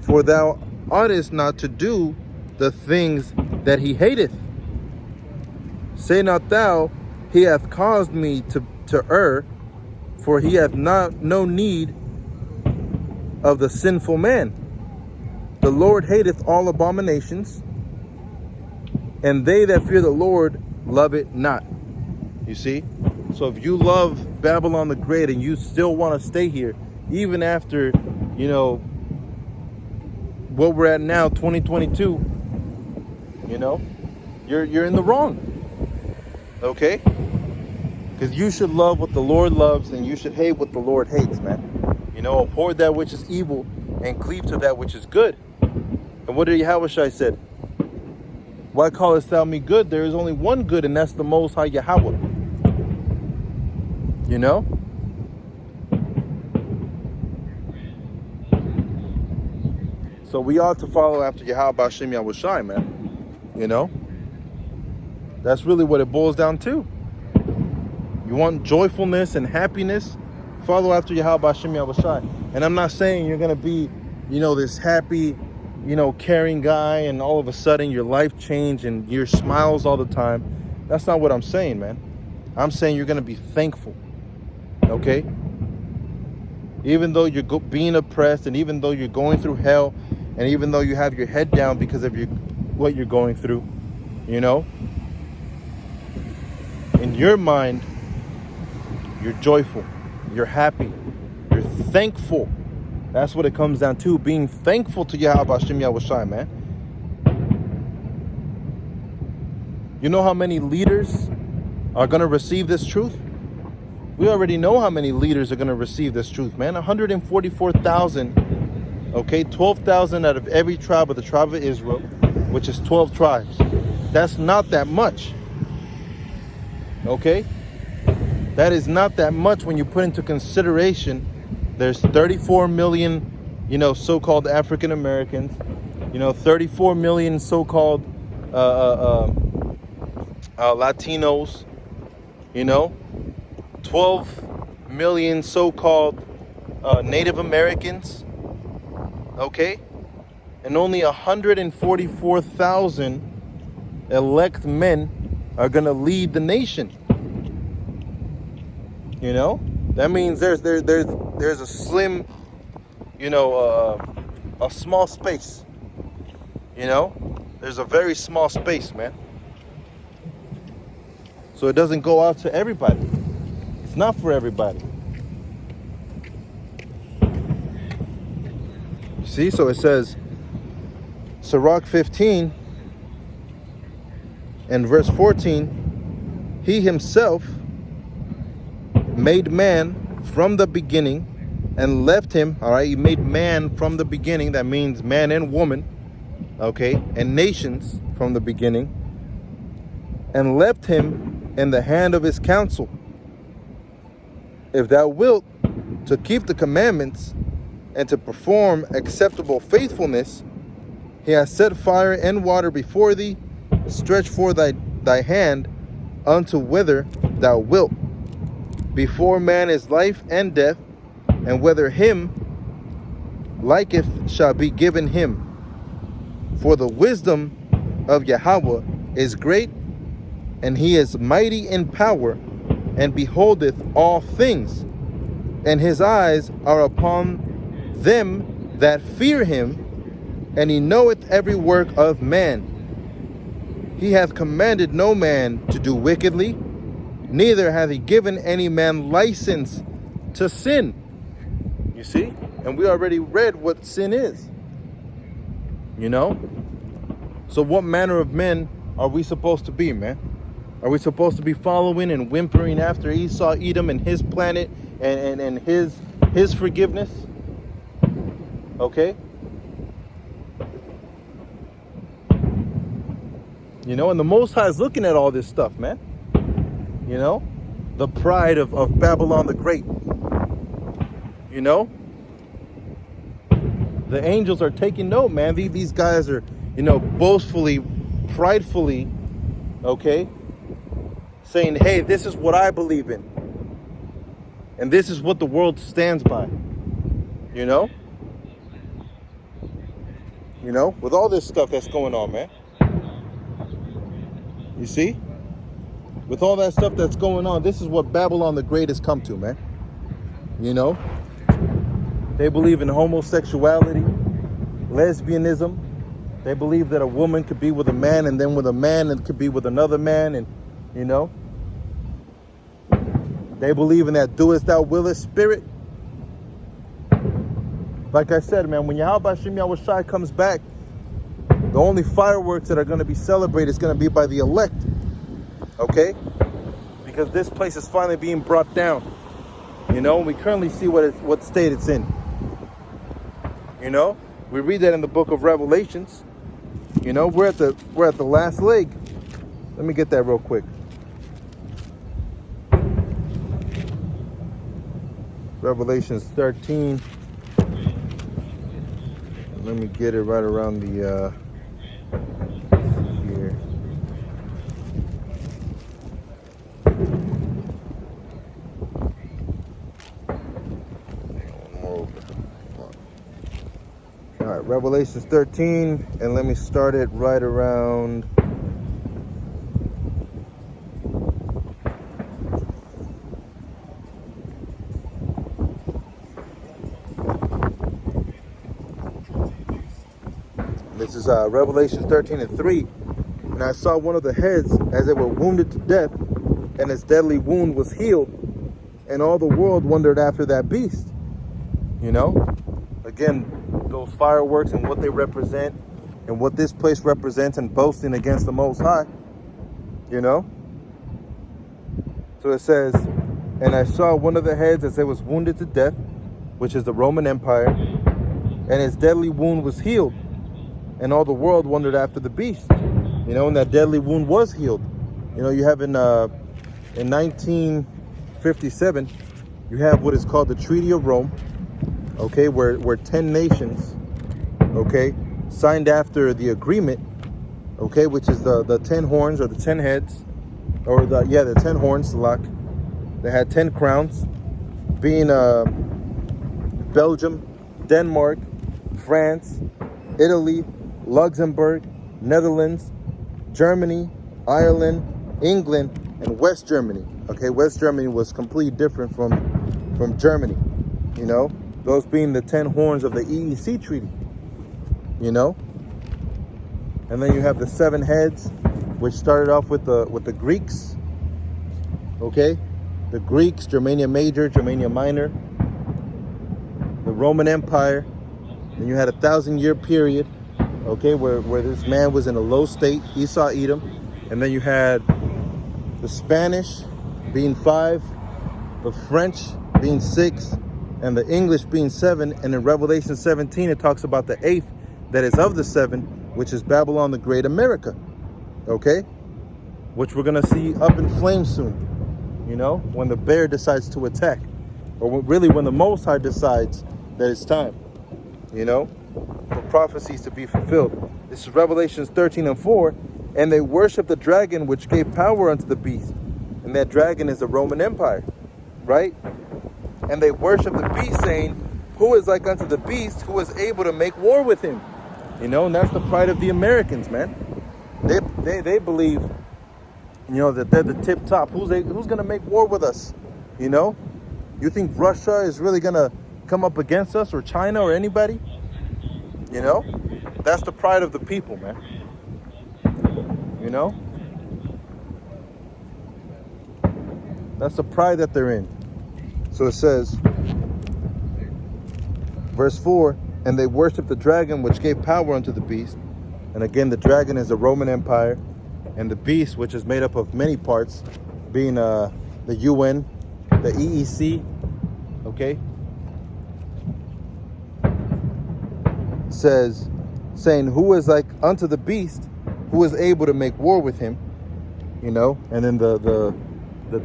for thou oughtest not to do the things that he hateth. Say not thou, he hath caused me to err, for he hath no need of the sinful man. The Lord hateth all abominations, and they that fear the Lord love it not. You see? So if you love Babylon the Great and you still want to stay here, even after, you know, what we're at now, 2022, you know, you're in the wrong. Okay? Because you should love what the Lord loves, and you should hate what the Lord hates, man. You know, abhor that which is evil and cleave to that which is good. And what did Yahushua said? Why callest thou me good? There is only one good, and that's the Most High Yahweh. You know? So we ought to follow after Yahweh Hashem Yahushai, man. You know? That's really what it boils down to. You want joyfulness and happiness? Follow after Yahweh Hashem Yahushai. And I'm not saying you're going to be, you know, this happy, you know, caring guy, and all of a sudden your life change and your smiles all the time. That's not what I'm saying, man. I'm saying you're going to be thankful. Okay? Even though you're being oppressed, and even though you're going through hell, and even though you have your head down because of what you're going through, you know, in your mind, you're joyful, you're happy, you're thankful. That's what it comes down to, being thankful to Yahweh Hashem Yahushai, man. You know how many leaders are going to receive this truth? We already know how many leaders are going to receive this truth, man. 144,000, okay? 12,000 out of every tribe of the tribe of Israel, which is 12 tribes. That's not that much, okay? That is not that much when you put into consideration there's 34 million, you know, so-called African Americans, you know, 34 million so-called Latinos, you know, 12 million so-called Native Americans, okay, and only 144,000 elect men are going to lead the nation. You know, that means there's a slim, you know, a small space. You know, there's a very small space, man. So it doesn't go out to everybody. It's not for everybody. See, so it says, Sirach 15 and verse 14, he himself made man from the beginning, and left him. All right, he made man from the beginning. That means man and woman, okay, and nations from the beginning, and left him in the hand of his counsel. If thou wilt to keep the commandments and to perform acceptable faithfulness, he has set fire and water before thee. Stretch forth thy hand unto whither thou wilt. Before man is life and death, and whether him liketh shall be given him. For the wisdom of Yahweh is great, and he is mighty in power, and beholdeth all things, and his eyes are upon them that fear him, and he knoweth every work of man. He hath commanded no man to do wickedly, neither hath he given any man license to sin. You see? And we already read what sin is. You know? So what manner of men are we supposed to be, man? Are we supposed to be following and whimpering after Esau, Edom, and his planet and his forgiveness? Okay? You know, and the Most High is looking at all this stuff, man. You know? The pride of Babylon the Great. You know? The angels are taking note, man. These guys are, you know, boastfully, pridefully, okay, saying, hey, this is what I believe in. And this is what the world stands by. You know? You know? With all this stuff that's going on, man. You see? With all that stuff that's going on, this is what Babylon the Great has come to, man. You know? They believe in homosexuality, lesbianism. They believe that a woman could be with a man, and then with a man and could be with another man, and, you know? They believe in that do as thou willest spirit. Like I said, man, when Yahweh Hashem Yahweh Shai comes back, the only fireworks that are going to be celebrated is going to be by the elect. Okay? Because this place is finally being brought down. You know, we currently see what state it's in. You know, we read that in the book of Revelations. You know, we're at the last leg. Let me get that real quick. Revelations 13. Let me get it right around the here. All right, Revelations 13, and let me start it right around this is Revelation 13:3. And I saw one of the heads as they were wounded to death, and its deadly wound was healed, and all the world wondered after that beast. You know, again, those fireworks and what they represent, and what this place represents, and boasting against the Most High. You know, so it says, and I saw one of the heads as it was wounded to death, which is the Roman Empire, and its deadly wound was healed. And all the world wondered after the beast. You know, and that deadly wound was healed. You know, you have in 1957, you have what is called the Treaty of Rome, okay, where 10 nations, okay, signed after the agreement, okay, which is the 10 horns or the 10 heads, or the 10 horns, they had 10 crowns, being Belgium, Denmark, France, Italy, Luxembourg, Netherlands, Germany, Ireland, England, and West Germany. Okay, West Germany was completely different from Germany. You know, those being the 10 horns of the EEC treaty. You know, and then you have the 7 heads, which started off with the Greeks. Okay, the Greeks, Germania Major, Germania Minor, the Roman Empire. And you had a 1,000-year period, okay, where this man was in a low state, Esau, Edom. And then you had the Spanish being 5, the French being 6, and the English being 7. And in Revelation 17, it talks about the 8th that is of the 7, which is Babylon the Great America. Okay? Which we're going to see up in flames soon. You know, when the bear decides to attack. Or really when the Most High decides that it's time. You know, for prophecies to be fulfilled. This is Revelations 13 and 4. And they worship the dragon which gave power unto the beast. And that dragon is the Roman Empire. Right? And they worship the beast, saying, who is like unto the beast, who is able to make war with him? You know, and that's the pride of the Americans, man. They believe, you know, that they're the tip top. Who's going to make war with us? You know? You think Russia is really going to come up against us, or China, or anybody? You know? That's the pride of the people, man. You know? That's the pride that they're in. So it says, verse 4, and they worship the dragon which gave power unto the beast. And again, the dragon is the Roman Empire. And the beast, which is made up of many parts, being the UN, the EEC, okay? Says, saying, who is like unto the beast, who is able to make war with him? You know, and then the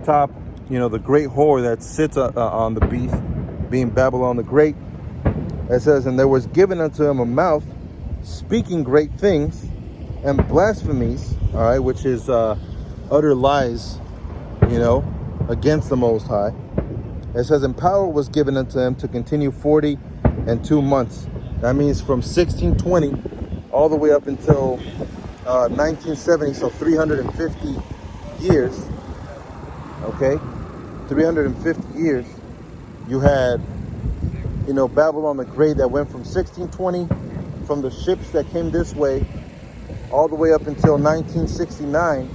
top, you know, the great whore that sits on the beast, being Babylon the Great. It says, and there was given unto him a mouth, speaking great things, and blasphemies, all right, which is utter lies, you know, against the Most High. It says, and power was given unto him to continue 42 months. That means from 1620 all the way up until 1970, so 350 years, okay? 350 years, you had, you know, Babylon the Great that went from 1620, from the ships that came this way, all the way up until 1969,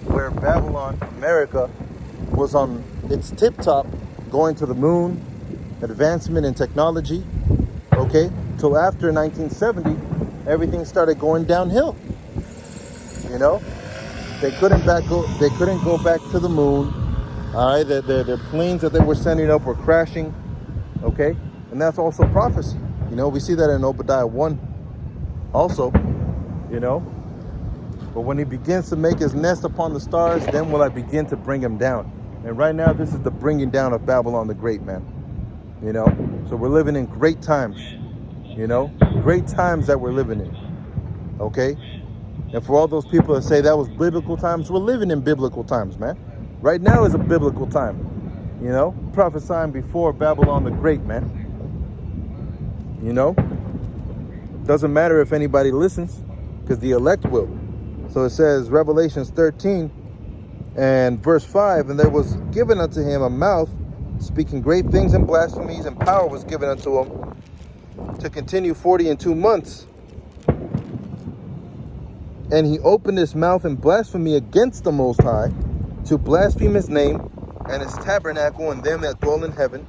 where Babylon, America, was on its tip top, going to the moon, advancement in technology, okay? Till after 1970, everything started going downhill. You know, they couldn't go back to the moon. All right, their planes that they were sending up were crashing. Okay, and that's also prophecy. You know, we see that in Obadiah 1 also, you know. But when he begins to make his nest upon the stars, then will I begin to bring him down. And right now, this is the bringing down of Babylon the Great, man. You know, so we're living in great times. You know, great times that we're living in. Okay? And for all those people that say that was biblical times, we're living in biblical times, man. Right now is a biblical time. You know, prophesying before Babylon the Great, man. You know, doesn't matter if anybody listens, because the elect will. So it says, Revelations 13 and verse 5, and there was given unto him a mouth, speaking great things and blasphemies, and power was given unto him to continue 42 months. And he opened his mouth in blasphemy against the Most High, to blaspheme his name and his tabernacle and them that dwell in heaven.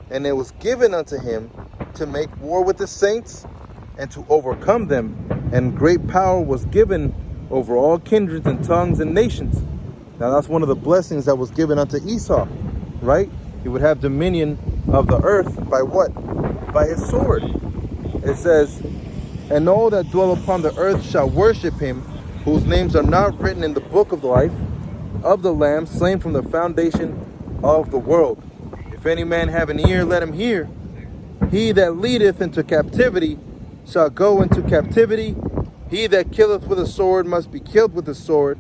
And it was given unto him to make war with the saints and to overcome them. And great power was given over all kindreds and tongues and nations. Now that's one of the blessings that was given unto Esau, right? He would have dominion of the earth by what? By his sword. It says, and all that dwell upon the earth shall worship him, whose names are not written in the book of life of the Lamb, slain from the foundation of the world. If any man have an ear, let him hear. He that leadeth into captivity shall go into captivity. He that killeth with a sword must be killed with a sword.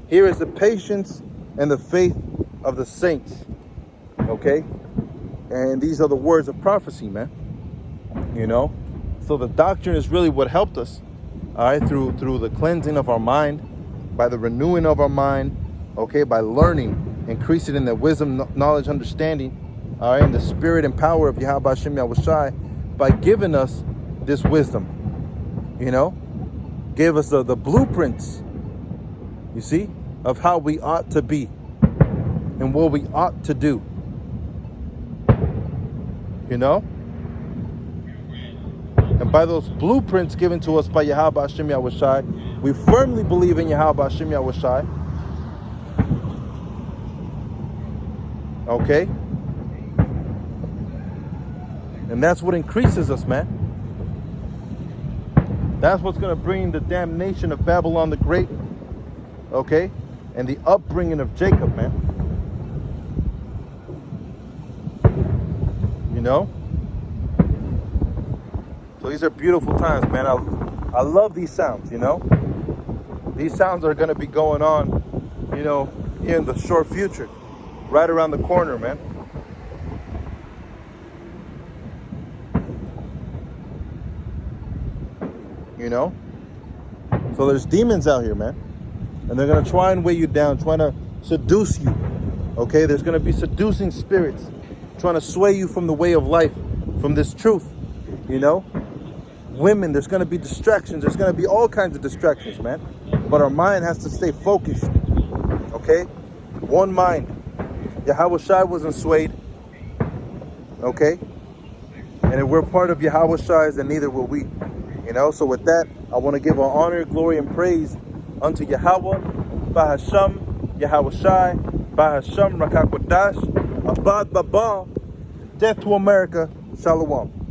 Here is the patience and the faith of the saints. Okay? And these are the words of prophecy, man. You know? So the doctrine is really what helped us, all right, through the cleansing of our mind, by the renewing of our mind, okay, by learning, increasing in the wisdom, knowledge, understanding, all right, and the spirit and power of Yahweh Hashem Yahushai, by giving us this wisdom, you know, gave us the blueprints, you see, of how we ought to be and what we ought to do, you know. And by those blueprints given to us by Yahweh Hashem Yahushai, we firmly believe in Yahweh Hashem Yahushai. Okay? And that's what increases us, man. That's what's going to bring the damnation of Babylon the Great, okay? And the upbringing of Jacob, man. You know? So these are beautiful times, man. I love these sounds, you know? These sounds are going to be going on, you know, in the short future. Right around the corner, man. You know? So there's demons out here, man. And they're going to try and weigh you down, trying to seduce you. Okay? There's going to be seducing spirits trying to sway you from the way of life, from this truth. You know? Women, there's going to be distractions. There's going to be all kinds of distractions, man. But our mind has to stay focused. Okay? One mind. Yahweh Shai wasn't swayed. Okay? And if we're part of Yahweh Shai's, then neither will we. You know, so with that, I want to give our honor, glory, and praise unto Yahweh, Bahasham, Yahweh Shai, Bahasham, Rakakwadash, Abad Baba, death to America, Shalom.